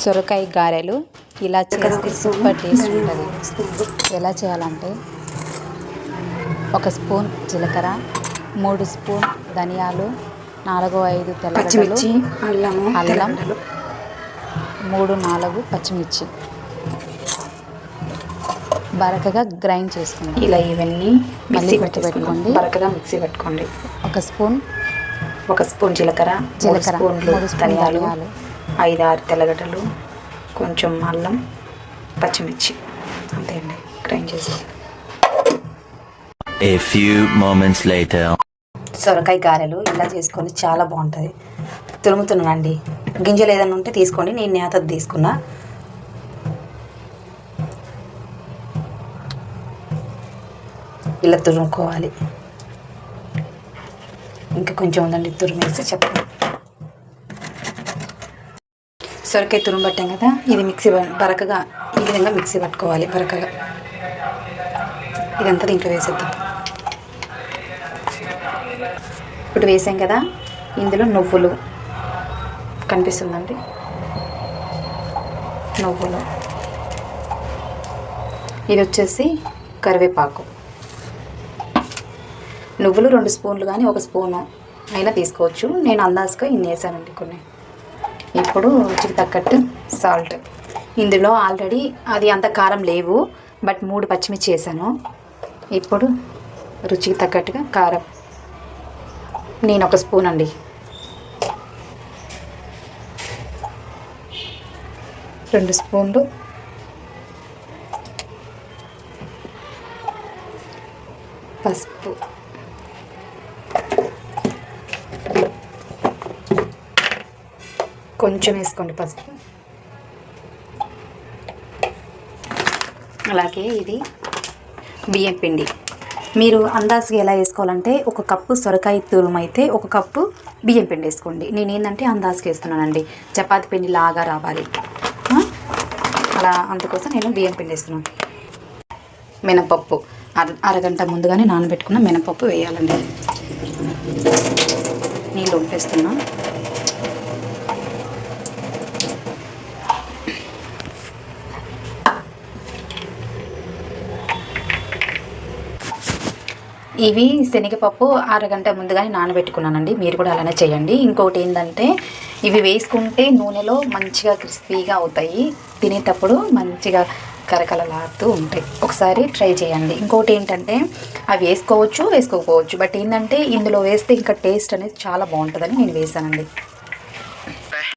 సొరకాయ గారెలు ఇలా చేస్తే సూపర్ టేస్ట్ ఉంటుంది. ఎలా చేయాలంటే ఒక స్పూన్ జీలకర్ర, 3 స్పూన్ ధనియాలు, 4-5 తెల్లగడ్డలు, అల్లం, 3-4 పచ్చిమిర్చి బరకగా గ్రైండ్ చేసుకోండి. ఇలా ఇవన్నీ మళ్ళీ పెట్టుకోండి. బరకగా మిక్సీ పెట్టుకోండి. ఒక స్పూన్ జీలకర్ర, 3 స్పూన్లు ధనియాలు, 5-6 తెల్లగడ్డలు, కొంచెం అల్లం, పచ్చిమిర్చి, అంతే అండి. గ్రైండ్ చేసుకోండి. A few moments later. సొరకాయ గారెలు ఇలా చేసుకొని చాలా బాగుంటుంది. తురుముతున్నానండి. గింజలు ఏదైనా ఉంటే తీసుకోండి, నేను నేతది తీసుకున్నా. ఇలా తురుముకోవాలి. ఇంకా కొంచెం ఉందండి, తురుమేసి చెప్పండి. సొరకాయ తురుము పట్టాం కదా, ఇది మిక్సీ బరకగా ఈ విధంగా మిక్సీ పట్టుకోవాలి. బరకగా ఇదంతా దీంట్లో వేసేద్దాం. ఇప్పుడు వేసాం కదా, ఇందులో నువ్వులు కనిపిస్తుందండి, నువ్వులు, ఇది వచ్చేసి కరివేపాకు. నువ్వులు 2 స్పూన్లు కానీ 1 స్పూను అయినా తీసుకోవచ్చు. నేను అందాజుగా ఇన్ని వేసానండి కొన్ని. ఇప్పుడు రుచికి తగ్గట్టు సాల్ట్. ఇందులో ఆల్రెడీ అది అంత కారం లేవు, బట్ 3 పచ్చిమిర్చి వేసాను. ఇప్పుడు రుచికి తగ్గట్టుగా కారం నేను 1 స్పూన్ అండి. 2 స్పూన్లు పసుపు, కొంచెం వేసుకోండి పసుపు. అలాగే ఇది బియ్యం పిండి. మీరు అందాజుగా ఎలా వేసుకోవాలంటే 1 కప్పు సొరకాయ తురుము అయితే 1 కప్పు బియ్యం పిండి వేసుకోండి. నేను ఏంటంటే అందాజుగా వేస్తున్నానండి, చపాతి పిండి లాగా రావాలి అలా, అందుకోసం నేను బియ్యం పిండి వేస్తున్నాను. మినపప్పు అరగంట ముందుగానే నానబెట్టుకున్న మినపప్పు వేయాలండి. నీళ్ళు వంపేస్తున్నా. ఇవి శనగపప్పు అరగంట ముందుగానే నానబెట్టుకున్నానండి. మీరు కూడా అలానే చేయండి. ఇంకొకటి ఏంటంటే ఇవి వేసుకుంటే నూనెలో మంచిగా క్రిస్పీగా అవుతాయి, తినేటప్పుడు మంచిగా కరకలలాడుతూ ఉంటాయి. ఒకసారి ట్రై చేయండి. ఇంకొకటి ఏంటంటే అవి వేసుకోవచ్చు, వేసుకోకపోవచ్చు, బట్ ఏంటంటే ఇందులో వేస్తే ఇంకా టేస్ట్ అనేది చాలా బాగుంటుందని నేను వేసానండి.